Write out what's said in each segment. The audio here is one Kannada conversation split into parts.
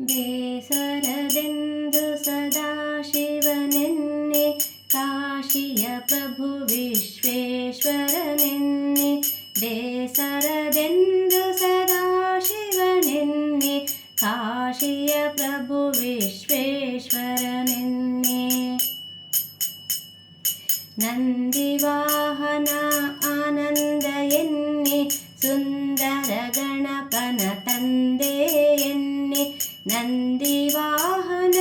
ಬೇಸರದೆಂದು ಸದಾಶಿವನೆನ್ನೆ ಕಾಶಿಯ ಪ್ರಭು ವಿಶ್ವೇಶ್ವರನೆನ್ನೆ. ಬೇಸರದೆಂದು ಸದಾಶಿವನೆನ್ನೆ ಕಾಶಿಯ ಪ್ರಭು ವಿಶ್ವೇಶ್ವರನೆನ್ನೆ. ನಂದಿವಾಹನ ಆನಂದ ಎನ್ನೆ ಸುಂದರ ಗಣಪನ ತಂದೆ ಎನ್ನೆ. ನಂದಿವಾಹನ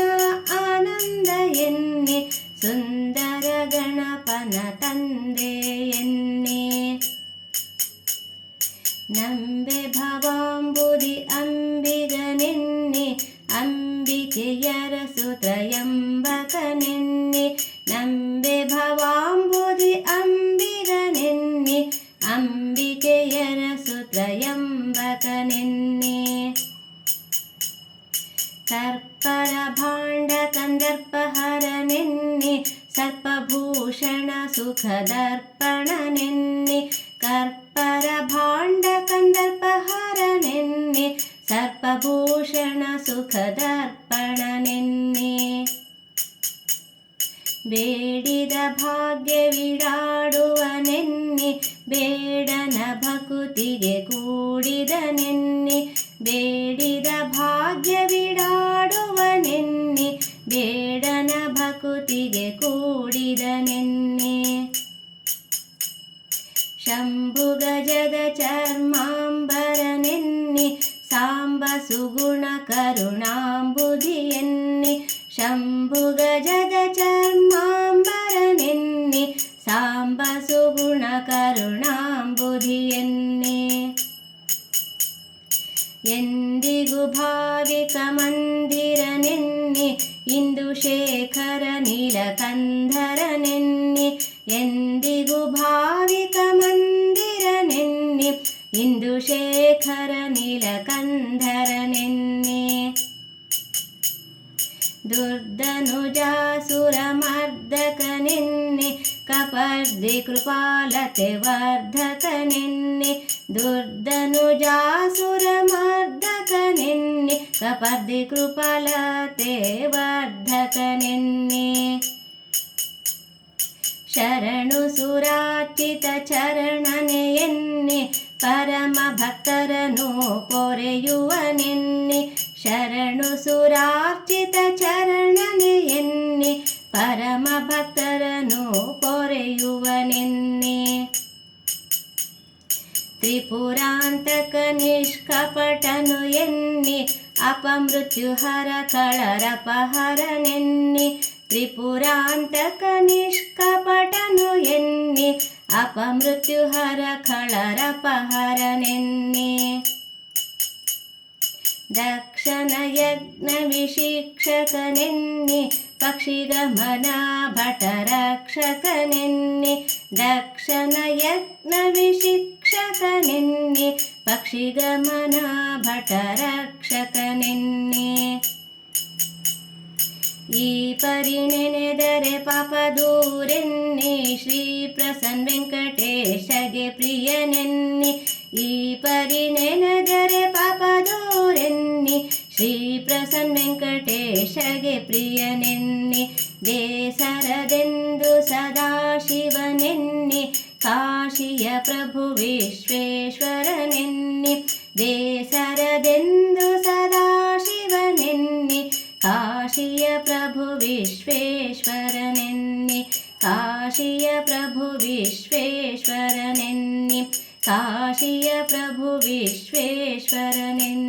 ಆನಂದ ಎನ್ನೆ ಸುಂದರ ಗಣಪನ ತಂದೆ ಎನ್ನೆ. ನಂಬೆ ಭವಾಂಬುದಿ ಅಂಬಿಗನೆನ್ನೆ ಅಂಬಿಕೆಯರ ಸುತ್ರಯಂಬಕನೆನ್ನೆ. ನಂಬೆ ಭವಾಂಬುದಿ ಅಂಬಿಗನೆನ್ನೆ ಅಂಬಿಕೆಯರ ಸುತ್ರಯಂಬಕನೆನ್ನೆ. ಸರ್ಪರ ಭಾಂಡ ಕಂದರ್ಪಹರನೆನ್ನೆ ಸರ್ಪಭೂಷಣ ಸುಖದರ್ಪಣನೆನ್ನೆ. ಕರ್ಪರ ಭಾಂಡ ಕಂದರ್ಪಹರನೆನ್ನೆ ಸರ್ಪಭೂಷಣ ಸುಖದರ್ಪಣನೆನ್ನೆ. ಬೇಡಿದ ಭಾಗ್ಯವಿಡಾಡುವನೆನ್ನೆ ಬೇಡನ ಭಕುತಿಗೆ ಕೂಡಿದನೆನ್ನೆ. ಬೇಡಿದ ಭಾಗ್ಯವಿಡಾಡುವನೆನ್ನೆ ಬೇಡನ ಭಕುತಿಗೆ ಕೂಡಿದನೆನ್ನೆ. ಶಂಭುಗಜದ ಚರ್ಮಾಂಬರನೆನ್ನೆ ಸಾಂಬ ಸುಗುಣ ಕರುಣಾಂಬುಧಿಯೆನ್ನೆ. ಶಂಭುಗಜದ ಚರ್ಮಾಂಬರನೆನ್ನೆ ಸಾಂಬ ಸುಗುಣ ಕರುಣಾಂಬುಧಿಯೆನ್ನೆ. ಎಂದಿಗೂ ಭಾವಿಕ ಮಂದಿರನೆನ್ನೆ ಇಂದುಶೇಖರ ನೀಲಕಂಧರನೆನ್ನೆ. ಎಂದಿಗೂ ಭಾವಿಕ ಮಂದಿರನೆನ್ನೆ ಇಂದುಶೇಖರ ನೀಲಕಂಧರನೆನ್ನೆ. ದುರ್ಧನುಜಾಸುರಮರ್ದಕನೆನ್ನೆ ಕಪರ್ದಿ ಕೃಪಾಲತೆ ವರ್ಧಕನೆನ್ನೆ. ದುರ್ಧನುಜಾಸುರಮರ್ದಕನೆನ್ನೆ ಕಪರ್ದಿ ಕೃಪಾಲತೆ ವರ್ಧಕನೆನ್ನೆ. ಶರಣು ಸುರಾರ್ಚಿತ ಚರಣನೆಯೆನ್ನೆ ಪರಮ ಭಕ್ತರನು ಪೊರೆಯುವನೆನ್ನೆ. ಶರಣು ಸುರಾರ್ಚಿತ ಚರಣನೆಯೆನ್ನೆ ಪರಮ ಭಕ್ತರನು ಪೊರೆಯುವನೆನ್ನೆ. ತ್ರಿಪುರಾಂತಕ ನಿಷ್ಕಪಟನು ಎನ್ನೆ ಅಪಮೃತ್ಯುಹರ ಕಳರಪಹರನೆನ್ನೆ. ತ್ರಿಪುರಾಂತಕ ನಿಷ್ಕಪಟನು ಎನ್ನೆ ಅಪಮೃತ್ಯುಹರ ಕಳರಪಹರನೆನ್ನೆ. ದಕ್ಷನ ಯಜ್ಞ ವಿಶಿಕ್ಷಕನೆನ್ನೆ ಪಕ್ಷಿಗಮನ ಭಟರಕ್ಷಕನೆನ್ನೆ. ದಕ್ಷನ ಯಜ್ಞ ವಿಶಿಕ್ಷಕನೆನ್ನೆ ಪಕ್ಷಿಗಮನ ಭಟರಕ್ಷಕನೆನ್ನೆ. ಈ ಪರಿ ನೆನೆದರೆ ಪಾಪ ದೂರೆನ್ನೆ ಶ್ರೀ ಪ್ರಸನ್ನ ವೆಂಕಟೇಶಗೆ ಪ್ರಿಯನೆನ್ನೆ. ಈ ಪರಿ ನೆನೆದರೆ ಪಾಪ ದೂರೆನ್ನೆ ಶ್ರೀ ಪ್ರಸನ್ನ ವೆಂಕಟೇಶಗೆ ಪ್ರಿಯನೆನ್ನೆ. ಬೇಸರದೆಂದು ಸದಾಶಿವನೆನ್ನೆ ಕಾಶಿಯ ಪ್ರಭು ವಿಶ್ವೇಶ್ವರನೆನ್ನೆ. ಬೇಸರದೆಂದು ಸದಾಶಿವನೆನ್ನೆ ಕಾಶಿಯ ಪ್ರಭು ವಿಶ್ವೇಶ್ವರನೆನ್ನೆ. ಕಾಶಿಯ ಪ್ರಭು ವಿಶ್ವೇಶ್ವರನೆನ್ನೆ. ಕಾಶಿಯ ಪ್ರಭು ವಿಶ್ವೇಶ್ವರನೆನ್ನೆ.